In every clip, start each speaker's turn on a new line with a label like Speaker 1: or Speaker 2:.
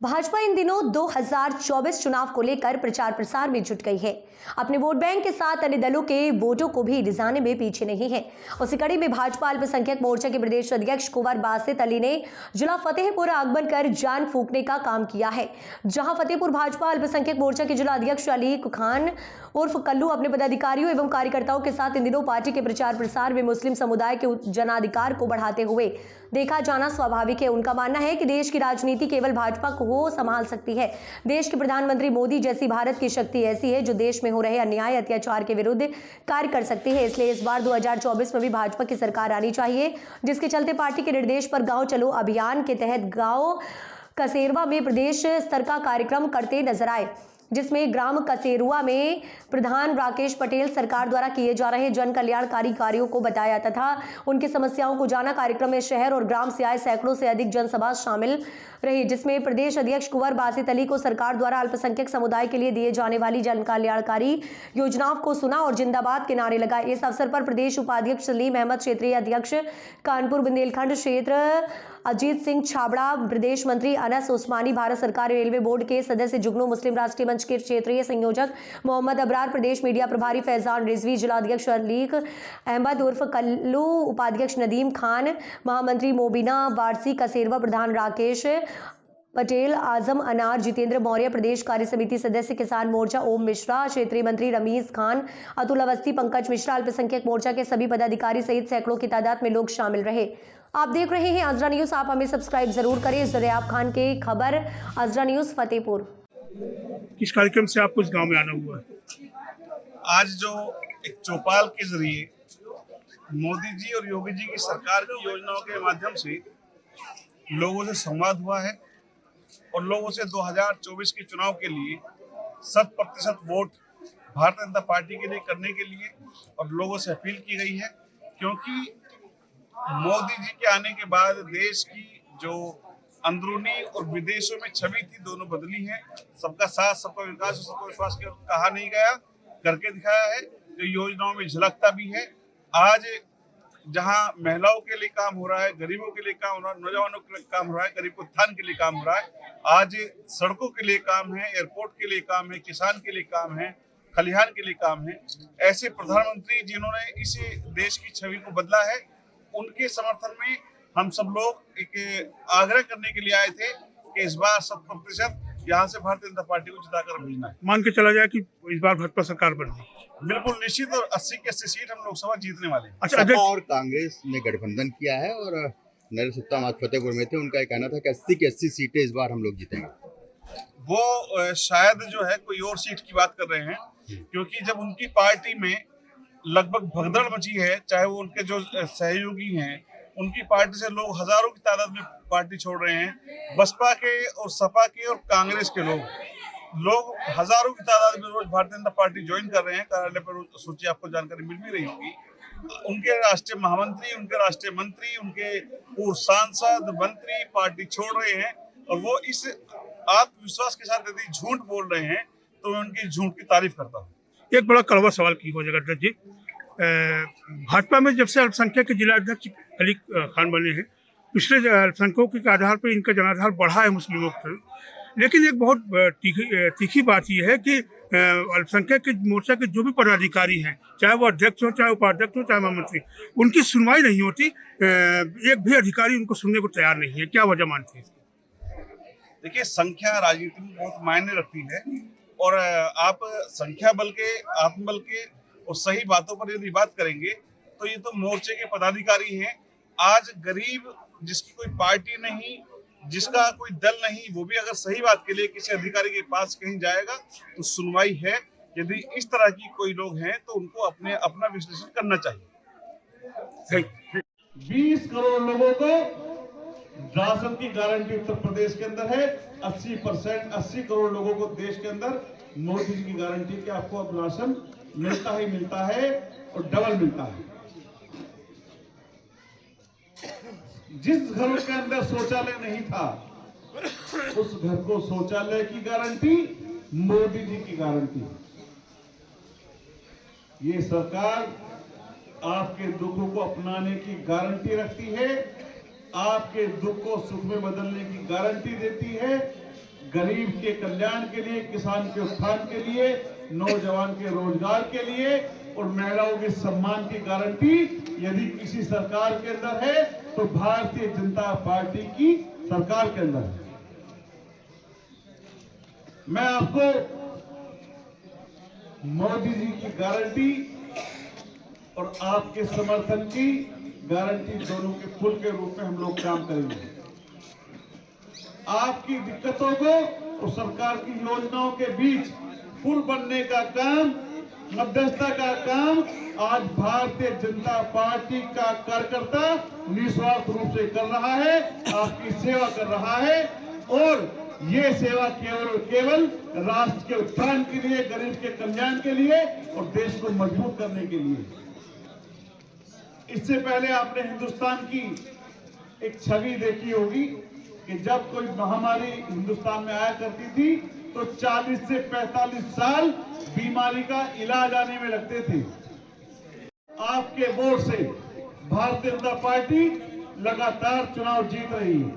Speaker 1: भाजपा इन दिनों 2024 चुनाव को लेकर प्रचार प्रसार में जुट गई है। अपने वोट बैंक के साथ अन्य दलों के वोटों को भी रिझाने में पीछे नहीं है। उसी कड़ी में भाजपा अल्पसंख्यक मोर्चा के प्रदेश अध्यक्ष कुंवर बासित अली ने जिला फतेहपुर आगमन कर जान फूंकने का काम किया है। जहां फतेहपुर भाजपा अल्पसंख्यक मोर्चा के जिला अध्यक्ष अली खान उर्फ कल्लू अपने पदाधिकारियों एवं कार्यकर्ताओं के साथ इन दिनों पार्टी के प्रचार प्रसार में मुस्लिम समुदाय के जनाधिकार को बढ़ाते हुए देखा जाना स्वाभाविक है। उनका मानना है कि देश की राजनीति केवल भाजपा को संभाल सकती है। देश के प्रधानमंत्री मोदी जैसी भारत की शक्ति ऐसी है जो देश में हो रहे अन्याय अत्याचार के विरुद्ध कार्य कर सकती है। इसलिए इस बार 2024 में भी भाजपा की सरकार आनी चाहिए, जिसके चलते पार्टी के निर्देश पर गांव चलो अभियान के तहत गांव कसेरवा में प्रदेश स्तर का कार्यक्रम करते नजर आए, जिसमें ग्राम कसेरुआ में प्रधान राकेश पटेल सरकार द्वारा किए जा रहे जन कल्याणकारी कार्यों को बताया तथा उनकी समस्याओं को जाना। कार्यक्रम में शहर और ग्राम से आए सैकड़ों से अधिक जनसभा शामिल रही, जिसमें प्रदेश अध्यक्ष कुंवर बासित अली को सरकार द्वारा अल्पसंख्यक समुदाय के लिए दिए जाने वाली जन कल्याणकारी योजनाओं को सुना और जिंदाबाद के नारे लगाए। इस अवसर पर प्रदेश उपाध्यक्ष सलीम अहमद, क्षेत्रीय अध्यक्ष कानपुर बुंदेलखंड क्षेत्र अजीत सिंह छाबड़ा, प्रदेश मंत्री अनस उस्मानी, भारत सरकार रेलवे बोर्ड के सदस्य जुगनू, मुस्लिम राष्ट्रीय मंच के क्षेत्रीय संयोजक मोहम्मद अबरार, प्रदेश मीडिया प्रभारी फैजान रिजवी, जिला अध्यक्ष अलीक अहमद उर्फ कल्लू, उपाध्यक्ष नदीम खान, महामंत्री मोबिना वारसी, कसेरवा प्रधान राकेश पटेल, आजम अनार, जितेंद्र मौर्य, प्रदेश कार्य समिति सदस्य किसान मोर्चा ओम मिश्रा, क्षेत्रीय मंत्री रमीज खान, अतुल अवस्थी, पंकज मिश्रा, अल्पसंख्यक मोर्चा के सभी पदाधिकारी सहित सैकड़ों की तादाद में लोग शामिल रहे। आप देख रहे हैं अजरा न्यूज। आप हमें सब्सक्राइब जरूर करें। ज़रियाब खान के खबर, अजरा न्यूज, फतेहपुर।
Speaker 2: किस कार्यक्रम से आपको इस गांव में आना हुआ है?
Speaker 3: आज जो एक चौपाल के जरिए मोदी जी और योगी जी की सरकार की योजनाओं के माध्यम से लोगों से संवाद हुआ है और लोगों से 2024 के चुनाव के लिए 100% वोट भारतीय जनता पार्टी के लिए करने के लिए और लोगों से अपील की गई है, क्योंकि मोदी जी के आने के बाद देश की जो अंदरूनी और विदेशों में छवि थी दोनों बदली है। सबका साथ, सबका विकास और सबका विश्वास कहा नहीं गया, करके दिखाया है। जो योजनाओं में झलकता भी है। आज जहां महिलाओं के लिए काम हो रहा है, गरीबों के लिए काम हो रहा है, नौजवानों के लिए काम हो रहा है, गरीब उत्थान के लिए काम हो रहा है, आज सड़कों के लिए काम है, एयरपोर्ट के लिए काम है, किसान के लिए काम है, खलिहान के लिए काम है। ऐसे प्रधानमंत्री जिन्होंने इस देश की छवि को बदला है, उनके समर्थन में हम सब लोग एक आग्रह करने के लिए आए थे कि इस बार 100% यहाँ से भारतीय जनता पार्टी को जिताकर भेजना है।
Speaker 2: मान के चला जाए कि इस बार भाजपा सरकार बनी,
Speaker 3: बिल्कुल निश्चित, और 80 की 80 सीट हम लोकसभा जीतने वाले हैं।
Speaker 2: अच्छा,
Speaker 4: सपा और कांग्रेस ने गठबंधन किया है और नरेंद्र सत्ता आज फतेहपुर में थे, उनका कहना था कि 80 की 80 सीटें इस बार हम लोग जीतेंगे।
Speaker 3: वो शायद जो है कोई और सीट की बात कर रहे हैं, क्योंकि जब उनकी पार्टी में लगभग भगदड़ मची है, चाहे वो उनके जो सहयोगी हैं, उनकी पार्टी से लोग हजारों की तादाद में पार्टी छोड़ रहे हैं। बसपा के और सपा के और कांग्रेस के लोग हजारों की तादाद में रोज भारतीय जनता पार्टी ज्वाइन कर रहे हैं। कार्यालय पर सूची आपको जानकारी मिल भी रही होगी। उनके राष्ट्रीय महामंत्री, उनके राष्ट्रीय मंत्री, उनके पूर्व सांसद, मंत्री पार्टी छोड़ रहे हैं और वो इस आत्मविश्वास के साथ यदि झूठ बोल रहे हैं तो मैं उनकी झूठ की तारीफ करता हूँ।
Speaker 2: एक बड़ा कड़वा सवाल की हो जगदीश जी, भाजपा में जब से अल्पसंख्यक के जिला अध्यक्ष अली खान बने हैं, पिछले अल्पसंख्यकों के आधार पर इनका जनाधार बढ़ा है मुस्लिमों की तरफ, लेकिन एक बहुत तीखी बात यह है कि अल्पसंख्यक के मोर्चा के जो भी पदाधिकारी हैं, चाहे वो अध्यक्ष हो, चाहे उपाध्यक्ष हो, चाहे महामंत्री, उनकी सुनवाई नहीं होती। एक भी अधिकारी उनको सुनने को तैयार नहीं है। क्या वजह मानती है?
Speaker 3: देखिए, संख्या राजनीति में बहुत मायने रखती है और आप संख्या बल के, आत्मबल के और सही बातों पर यदि बात करेंगे तो ये तो मोर्चे के पदाधिकारी हैं। आज गरीब जिसकी कोई पार्टी नहीं, जिसका कोई दल नहीं, वो भी अगर सही बात के लिए किसी अधिकारी के पास कहीं जाएगा तो सुनवाई है। यदि इस तरह की कोई लोग हैं तो उनको अपना विश्लेषण करना चाहिए।
Speaker 5: 20 करोड़ लोगों को राशन की गारंटी उत्तर प्रदेश के अंदर है। 80 करोड़ लोगों को देश के अंदर मोदी जी की गारंटी कि आपको अब राशन मिलता ही मिलता है और डबल मिलता है। जिस घरों के अंदर शौचालय नहीं था, उस घर को शौचालय की गारंटी मोदी जी की गारंटी। ये सरकार आपके दुखों को अपनाने की गारंटी रखती है, आपके दुख को सुख में बदलने की गारंटी देती है। गरीब के कल्याण के लिए, किसान के उत्थान के लिए, नौजवान के रोजगार के लिए और महिलाओं के सम्मान की गारंटी यदि किसी सरकार के अंदर है तो भारतीय जनता पार्टी की सरकार के अंदर है। मैं आपको मोदी जी की गारंटी और आपके समर्थन की गारंटी दोनों के पुल के रूप में हम लोग काम करेंगे। आपकी दिक्कतों को और सरकार की योजनाओं के बीच पुल बनने का काम, मध्यस्थता का काम आज भारतीय जनता पार्टी का कार्यकर्ता निस्वार्थ रूप से कर रहा है, आपकी सेवा कर रहा है। और ये सेवा केवल राष्ट्र के उत्थान के लिए, गरीब के कल्याण के लिए और देश को मजबूत करने के लिए। इससे पहले आपने हिंदुस्तान की एक छवि देखी होगी कि जब कोई महामारी हिंदुस्तान में आया करती थी तो 40 से 45 साल बीमारी का इलाज आने में लगते थे। आपके वोट से भारतीय जनता पार्टी लगातार चुनाव जीत रही है,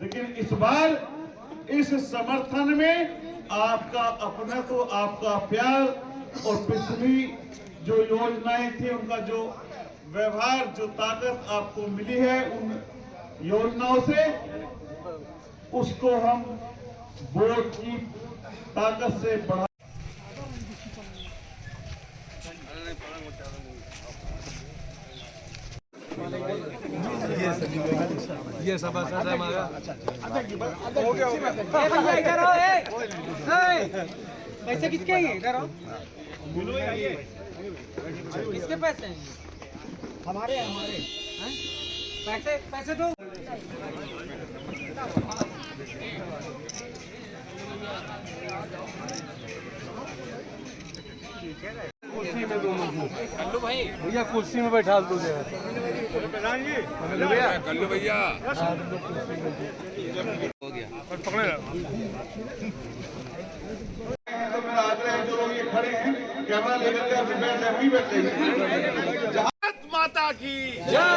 Speaker 5: लेकिन इस बार इस समर्थन में आपका अपना तो आपका प्यार और पिछली जो योजनाएं थी उनका जो व्यवहार, जो ताकत आपको मिली है उन योजनाओं से, उसको हम वोट की ताकत से बढ़ा।
Speaker 6: ये सब हमारा
Speaker 7: पैसे किसके हैं? इधर आओ। किसके पैसे हैं? हमारे हैं? पैसे दो।
Speaker 6: कुर्सी में दोनों भैया कुर्सी में बैठा दो जरा।
Speaker 8: कल्लू भैया
Speaker 2: पकड़े
Speaker 5: तो मेरा आग्रह है जो लोग ये खड़े हैं कैमरा लेकर के अपने बैठ जाए, वहीं बैठ जाइए।
Speaker 8: माता की जय।